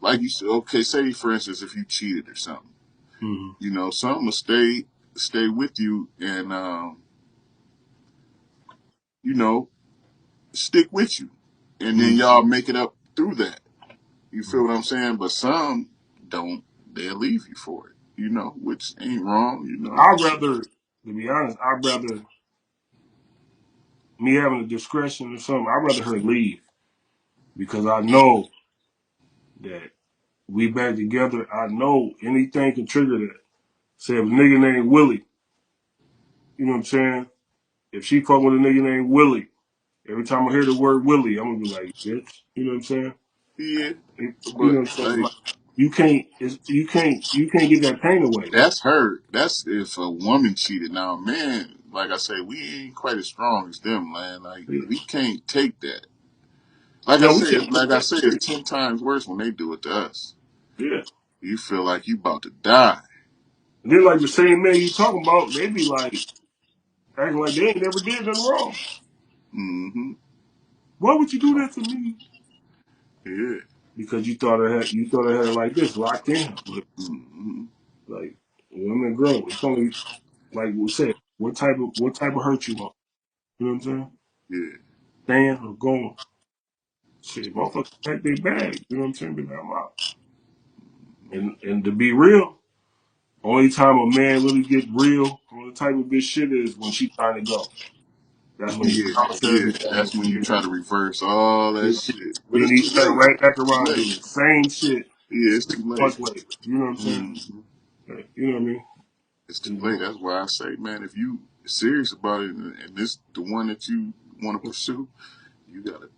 like you said, okay, say for instance, if you cheated or something, Mm-hmm. some will stay with you and, you know, stick with you. And then Mm-hmm. y'all make it up through that. You feel what I'm saying? But some don't. They'll leave you for it, which ain't wrong. I'd rather, to be honest, I'd rather me having a discretion or something. I'd rather her leave because I know that we back together. I know anything can trigger that. Say if a nigga named Willie, you know what I'm saying? If she fuck with a nigga named Willie, every time I hear the word Willie, I'm gonna be like, bitch. You know what I'm saying? Yeah, You but know what I'm saying? like Like you can't get that pain away. that's her. That's if a woman cheated. Now, man, like I say, we ain't quite as strong as them, man. Like Yeah. we can't take that. Like I No, we say, can't take that it's serious. 10 times worse when they do it to us. Yeah. You feel like you about to die. And then like the same man you talking about, they be like acting like they ain't never did nothing wrong. Mm-hmm. Why would you do that to me? Yeah. Because you thought I had it like this, locked in. But Mm-hmm. like women grow. It's only like we said, what type of hurt you want. You know what I'm saying? Yeah. Staying or going. Shit, motherfuckers pack their bag. You know what I'm saying? Be like, I'm out. And to be real, only time a man really get real on the type of bitch shit is when she trying to go. That's when he Yeah. bounce Yeah. everything. That's when you try to reverse all that Then shit. But then it's he too turn late. right back It's too around late. doing the same shit Yeah, it's 6 too late. months later. You know what I'm saying? Mm-hmm. Like, you know what I mean? It's too You late. That's why I say, man, if you serious about it and this the one that you want to know? pursue, you gotta.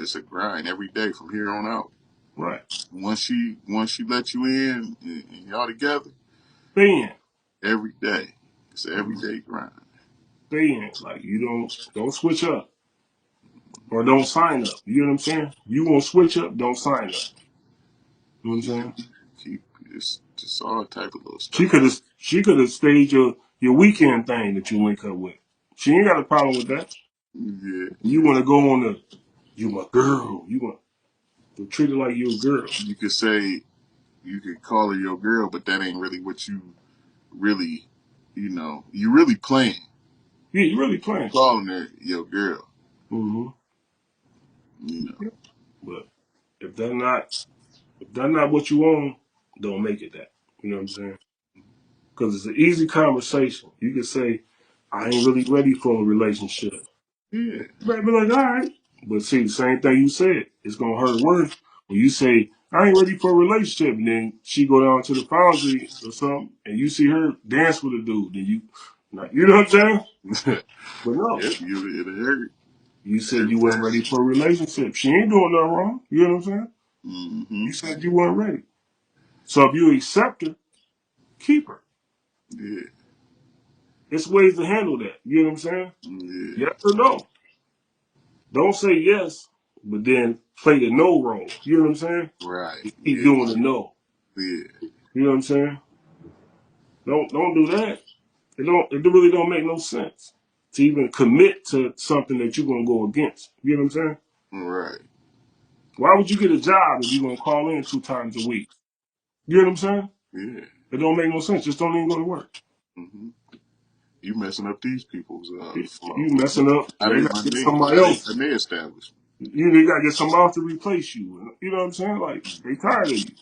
It's a grind every day from here on out. Right. Once she let you in and y'all together Stay in. every day, it's an Mhm. everyday grind. Stay in. Like you don't switch up. or don't sign up. You know what I'm saying? You want to switch up, don't sign up. You know what I'm Keep, saying? keep it's just all type of little She stuff. could have staged your weekend thing that you link up with. She ain't got a problem with that. Yeah, You want to go on the you my girl. You want to treat her like you're a girl. you could say you could call her your girl, but that ain't really what you really, you really playing. Yeah, you really You playing. calling her your girl, Mm-hmm. you know. But if that's not what you want, don't make it that. You know what I'm saying? Because it's an easy conversation. You can say, I ain't really ready for a relationship. Yeah, You might be like, all right. But see, the same thing you said, it's going to hurt worse when you say, I ain't ready for a relationship. And then she go down to the foundry or something, and you see her dance with a dude. Then you know what I'm saying? But no, it'll hurt you said every you weren't time. ready for a relationship. She ain't doing nothing wrong. You know what I'm saying? Mm-hmm. You said you weren't ready. So if you accept her, keep her. Yeah, It's ways to handle that. You know what I'm saying? yeah, Yes or no. Don't say yes, but then play the no role. You know what I'm saying? right. You keep Yeah, doing the no. yeah, You know what I'm saying? Don't do that. It really don't make no sense to even commit to something that you're gonna go against. You know what I'm saying? right. Why would you get a job if you're gonna call in 2 times a week? You know what I'm saying? Yeah. It don't make no sense. Just don't even go to work. Mm-hmm. You messing up these people's You flow. messing up. How They they gotta run get they somebody how they else. run their establishment. They gotta get somebody else to replace you. You know what I'm saying? Like they tired of you.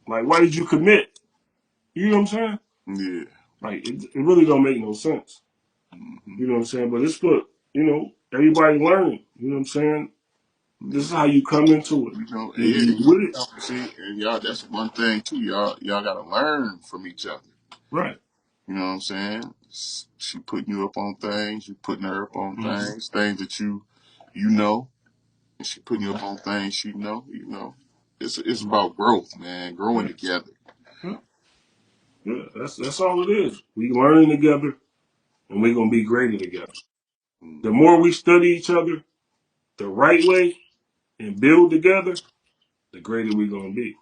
Like why did you commit? You know what I'm saying? Yeah. Like it really don't make no sense. Mm-hmm. You know what I'm saying? But it's what everybody learning. You know what I'm saying? This is Yeah. how you come into it. Either Yeah, you with it, see, and y'all, that's one thing too. Y'all gotta learn from each other. right? You know what I'm saying? She putting you up on things, you putting her up on Mm-hmm. things that you know, and she putting you up on things she know. It's about growth, man. Growing Right. together. Yeah. Yeah. That's all it is. We learning together, and we're gonna be greater together. The Mm-hmm. more we study each other the right way and build together, the greater we're gonna be.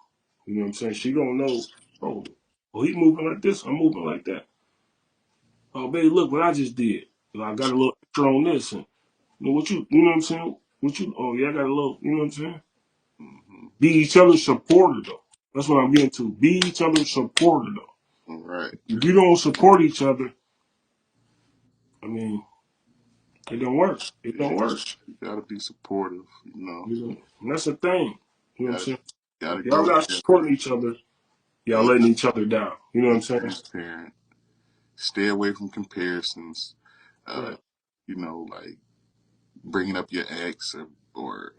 You know what I'm saying? She gonna know, oh, he moving like this, I'm moving like that. Oh, baby, look what I just did. I got a little extra on this, and you know what I'm saying? Oh yeah, I got a little, you know what I'm saying? Mm-hmm. Be each other's supporter though. That's what I'm getting to. Be each other's supporter though. All right. If you don't support each other, I mean, it don't work. It Yeah. don't work. You gotta be supportive. You know. You know, and that's the thing. You know what I'm Gotta saying? gotta If y'all grow not together. supporting each other, y'all Be letting each other down. You know what I'm be saying? transparent. Stay away from comparisons. Uh, Right. like bringing up your ex or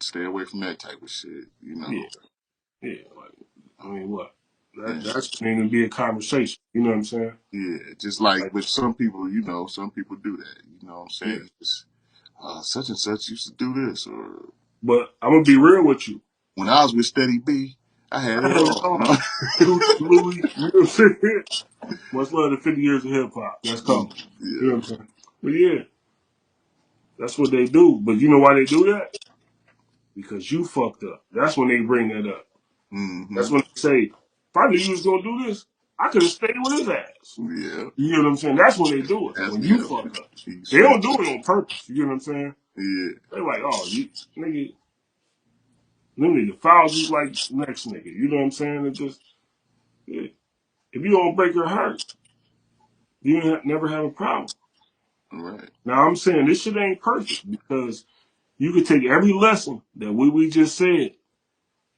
stay away from that type of shit. Yeah. Yeah. Like, I mean, what? And That shouldn't even be a conversation. You know what I'm saying? yeah, just like Like, with some people, some people do that. You know what I'm yeah. saying? Just, such and such used to do this, or But I'm gonna be real with you. when I was with Steady B, I had I it had it all. all. Gucci, Louis. You know what I'm saying? Much love to 50 years of hip hop. That's coming. You know Yeah. what I'm saying? But yeah, that's what they do. But you know why they do that? Because you fucked up. That's when they bring that up. Mm-hmm. That's when they say, if I knew you was gonna do this, I could have stayed with his ass. Yeah. You know what I'm saying? That's when they do it. That's When you yeah. fuck up. He They straight. don't do it on purpose. You know what I'm saying? Yeah. They're like, oh, you nigga, them nigga fouls just like next nigga. You know what I'm saying? It just yeah. If you don't break her heart, you never have a problem. Right. Now I'm saying this shit ain't perfect because you could take every lesson that we just said,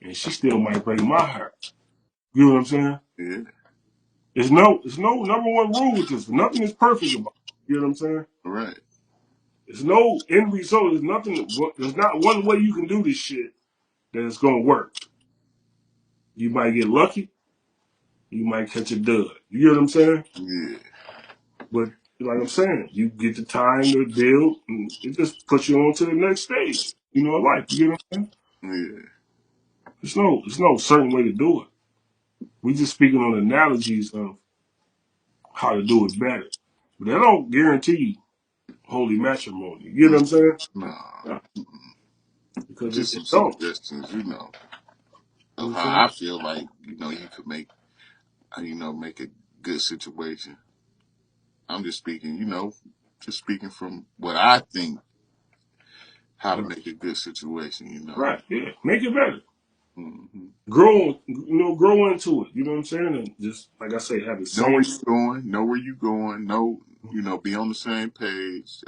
and she still might break my heart. You know what I'm saying? Yeah. It's no number one rule with this. Nothing is perfect about it. You know what I'm saying? Right. There's no end result. There's nothing. There's not one way you can do this shit that it's gonna work. You might get lucky. You might catch a dud. You get what I'm saying? Yeah. But like I'm saying, you get the time to build, and it just puts you on to the next stage. You know, in life. You get what I'm saying? Yeah. There's no certain way to do it. We just speaking on analogies of how to do it better. But that don't guarantee holy matrimony. You know what I'm saying? Nah, Nah, because just it some don't. suggestions, You know of what I'm how saying? I feel like, you could make, make a good situation. I'm just speaking, just speaking from what I think how to Right. make a good situation. Right. Yeah. Make it better. Hmm. Grow into it. You know what I'm saying? And just like I say, have the Know where same. you're going, know where you're going, be on the same page,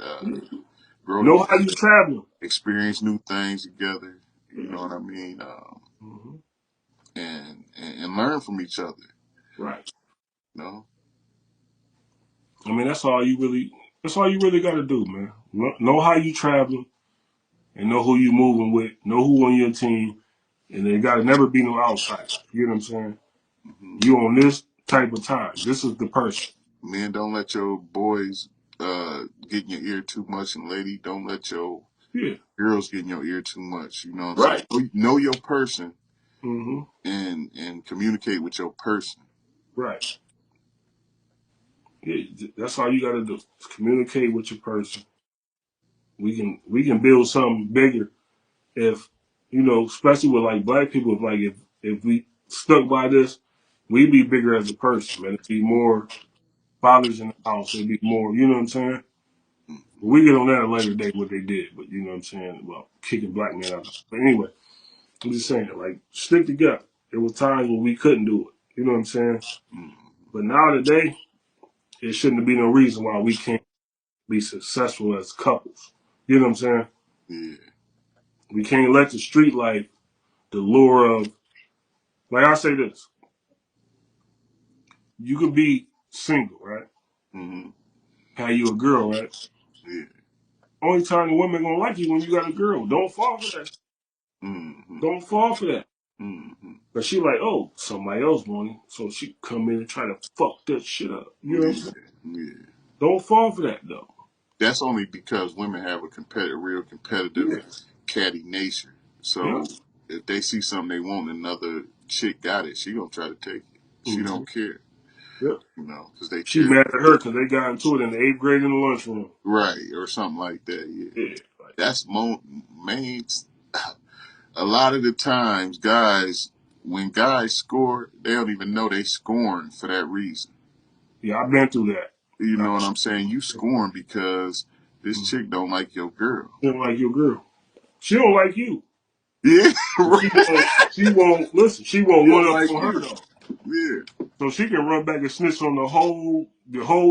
grow Know how together, you traveling. experience new things together, you Yeah. know what I mean? Hmm. And learn from each other, Right. you know? I mean, that's all you really. That's all you really got to do, man. Know how you traveling and know who you moving with. Know who on your team, and there got to never be no outsiders. You know what I'm saying? Hmm. You on this type of time. This is the person. Men, don't let your boys get in your ear too much, and lady, don't let your Yeah. girls get in your ear too much. You know what I'm saying? Right. Know your person Hmm. and communicate with your person. Right. Yeah. That's all you got to do. Is communicate with your person. We can build something bigger if especially with like black people. If we stuck by this, we'd be bigger as a person, man. It'd be more fathers in the house. It'd be more. You know what I'm saying? Mm-hmm. We get on that at a later date what they did, but you know what I'm saying? Well, kicking black men out. But anyway, I'm just saying, like, stick together. There was times when we couldn't do it. You know what I'm saying? Mm-hmm. But now today, it shouldn't be no reason why we can't be successful as couples. You know what I'm saying? Yeah. We can't let the street life, the lure of, like I say this, you could be single, right? Mm-hmm. Have you a girl, right? Yeah. Only time the women gonna like you when you got a girl. Don't fall for that. Mm-hmm. Don't fall for that. Mm-hmm. But she like, oh, somebody else want it. So she come in and try to fuck that shit up. You know what I'm Yeah. saying? Yeah. Don't fall for that though. That's only because women have a real competitive, Yeah. catty nature. Yeah. So if they see something they want, another chick got it, she gonna try to take it. She Mm-hmm. don't care, Yeah. because they She care, mad at her because they got into it in the 8th grade in the lunchroom. right, or something like that. Yeah, Yeah. Like, that's main. A lot of the times, guys, when guys score, they don't even know they scoring for that reason. yeah, I've been through that. You I, know what I'm saying? You scoring because this mm, chick don't like your girl. she don't like your girl. She don't like you. Yeah, But right. she won't listen. She She won't one don't up like on her you. though. Yeah, So she can run back and snitch on the whole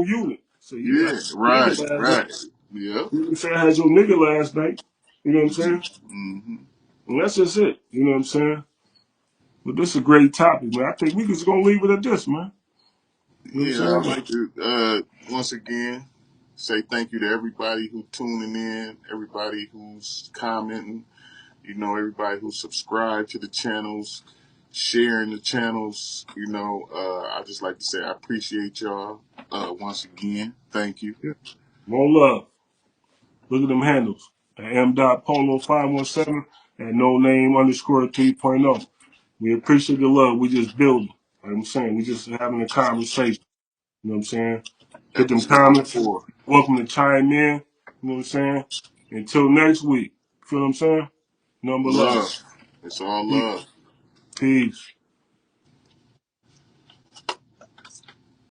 unit. So yeah, yeah, nigga right, last night. right. Yep. You can say I had your nigga last night. You know what I'm saying? Mm-hmm. And that's just it. You know what I'm saying? But this is a great topic, man. I think we just gonna leave it at this, man. You know what I'm Yeah, I'd saying? like to once again say thank you to everybody who tuning in, everybody who's commenting, everybody who subscribed to the channels, sharing the channels. I just like to say I appreciate y'all once again. Thank you. Yeah. More love. Look at them handles. At M.Polo517 and no name underscore 3.0. We appreciate the love. We just building. Like I'm saying, we just having a conversation. You know what I'm saying? Hit them Episode comments. 4. Welcome to chime in. You know what I'm saying? Until next week. Feel what I'm saying? Number love. Love. It's all Peace. love. Peace.